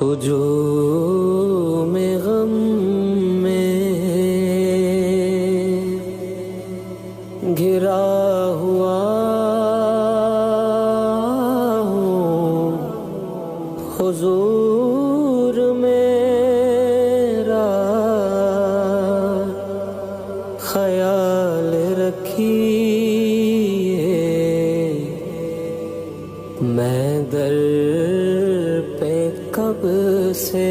ہجوم غم میں گھرا ہوا ہوں، حضور میرا خیال رکھیے، میں در پہ کب سے